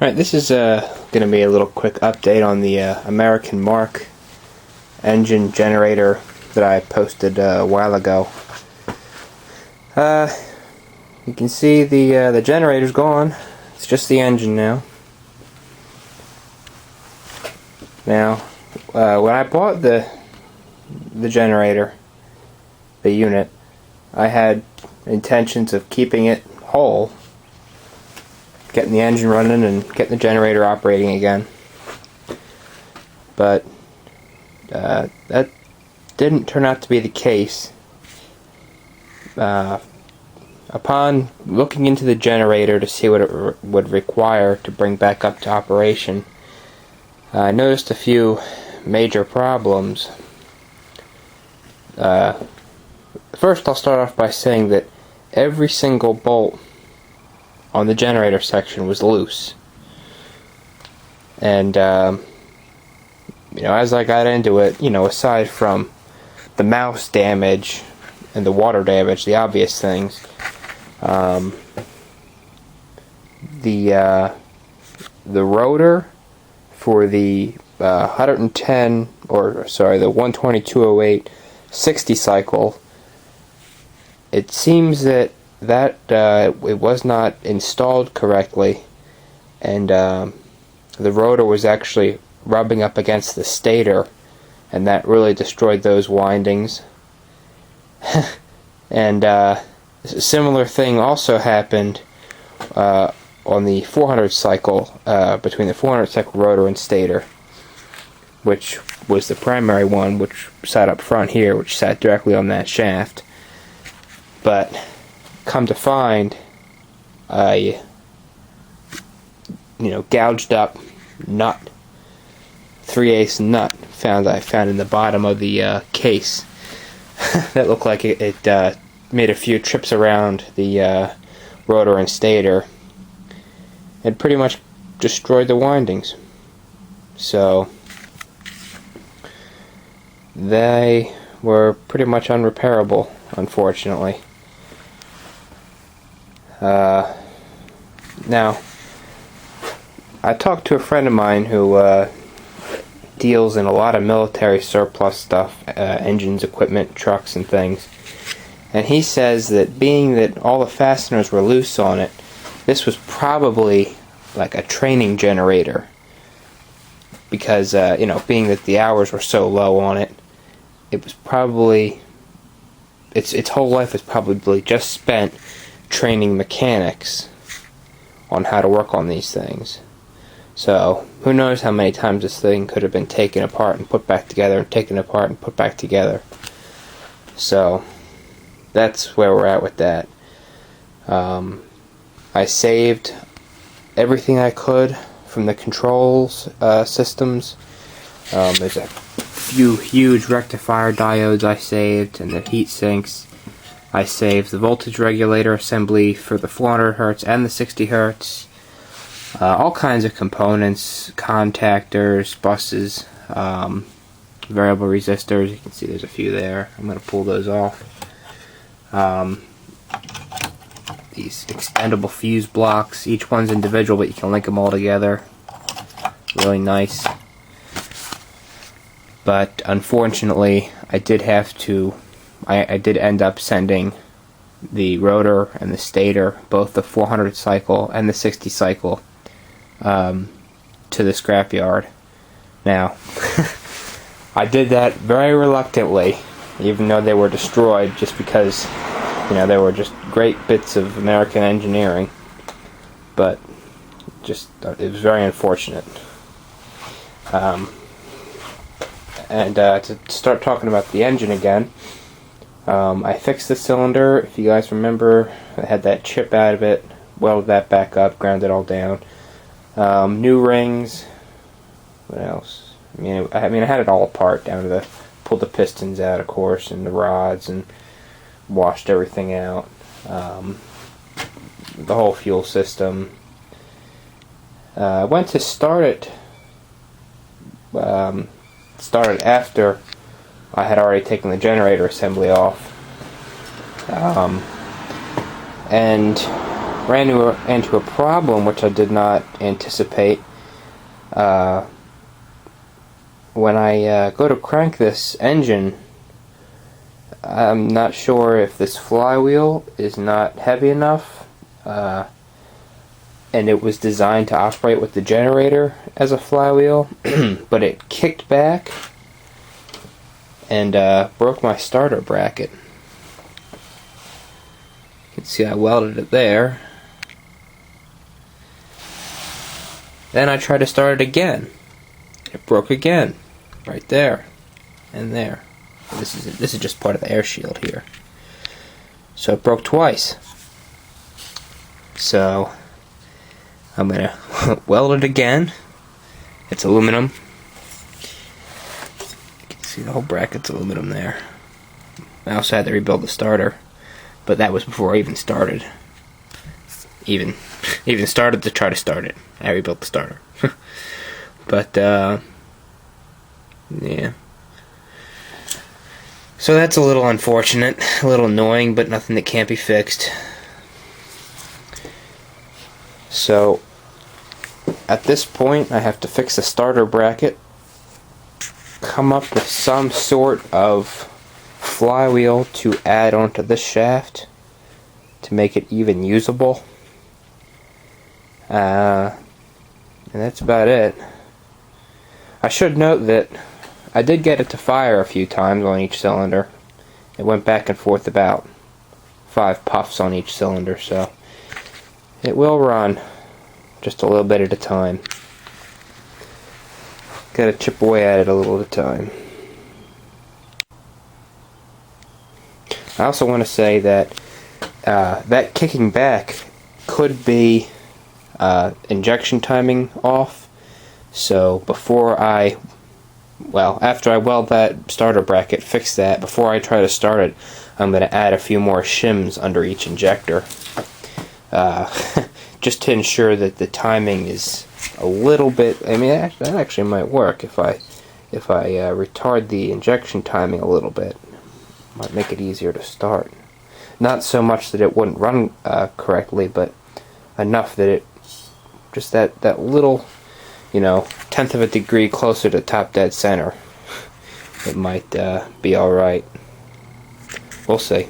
Alright, this is going to be a little quick update on the American Marc engine generator that I posted a while ago. You can see the generator's gone. It's just the engine now. Now, when I bought the generator, the unit, I had intentions of keeping it whole, getting the engine running and getting the generator operating again. But that didn't turn out to be the case. Upon looking into the generator to see what it would require to bring back up to operation, I noticed a few major problems. First, I'll start off by saying that every single bolt on the generator section was loose. And, as I got into it, aside from the mouse damage and the water damage, the obvious things, the rotor for the 12208 60 cycle, it seems that it was not installed correctly, and the rotor was actually rubbing up against the stator, and that really destroyed those windings. And a similar thing also happened on the 400 cycle, between the 400 cycle rotor and stator, which was the primary one, which sat up front here, which sat directly on that shaft. But come to find, a gouged up nut, 3/8 nut, I found in the bottom of the case that looked like it made a few trips around the rotor and stator and pretty much destroyed the windings. So they were pretty much unrepairable, unfortunately. Now, I talked to a friend of mine who deals in a lot of military surplus stuff, engines, equipment, trucks, and things, and he says that being that all the fasteners were loose on it, this was probably like a training generator, because being that the hours were so low on it, it was probably its whole life is probably just spent training mechanics on how to work on these things. So who knows how many times this thing could have been taken apart and put back together, and taken apart and put back together. So that's where we're at with that. I saved everything I could from the controls systems. There's a few huge rectifier diodes I saved, and the heat sinks. I saved the voltage regulator assembly for the 400 Hz and the 60 Hz. All kinds of components, contactors, buses, variable resistors. You can see there's a few there. I'm going to pull those off. These extendable fuse blocks. Each one's individual, but you can link them all together. Really nice. But unfortunately, I did end up sending the rotor and the stator, both the 400 cycle and the 60 cycle, to the scrapyard. Now, I did that very reluctantly, even though they were destroyed, just because they were just great bits of American engineering. But it was very unfortunate. And to start talking about the engine again, I fixed the cylinder. If you guys remember, I had that chip out of it, welded that back up, ground it all down. New rings. What else? I had it all apart down to pulled the pistons out, of course, and the rods, and washed everything out. The whole fuel system. I went to start it. Started after I had already taken the generator assembly off, and ran into a problem which I did not anticipate. When I go to crank this engine, I'm not sure if this flywheel is not heavy enough, and it was designed to operate with the generator as a flywheel, but it kicked back and broke my starter bracket. You can see I welded it there. Then I tried to start it again. It broke again, right there and there. This is just part of the air shield here. So it broke twice. So I'm gonna weld it again. It's aluminum. You can see the whole bracket's aluminum there. I also had to rebuild the starter, but that was before I even started. Even started to try to start it. I rebuilt the starter. But yeah. So that's a little unfortunate, a little annoying, but nothing that can't be fixed. So at this point I have to fix the starter bracket, come up with some sort of flywheel to add onto this shaft to make it even usable. And that's about it. I should note that I did get it to fire a few times on each cylinder. It went back and forth about 5 puffs on each cylinder, so it will run just a little bit at a time. Gotta chip away at it a little at a time. I also want to say that that kicking back could be injection timing off. So after I weld that starter bracket, fix that, before I try to start it, I'm going to add a few more shims under each injector. Just to ensure that the timing is a little bit, I mean, that actually might work if I retard the injection timing a little bit. Might make it easier to start. Not so much that it wouldn't run correctly, but enough that it, just that little, tenth of a degree closer to top dead center, it might be alright. We'll see.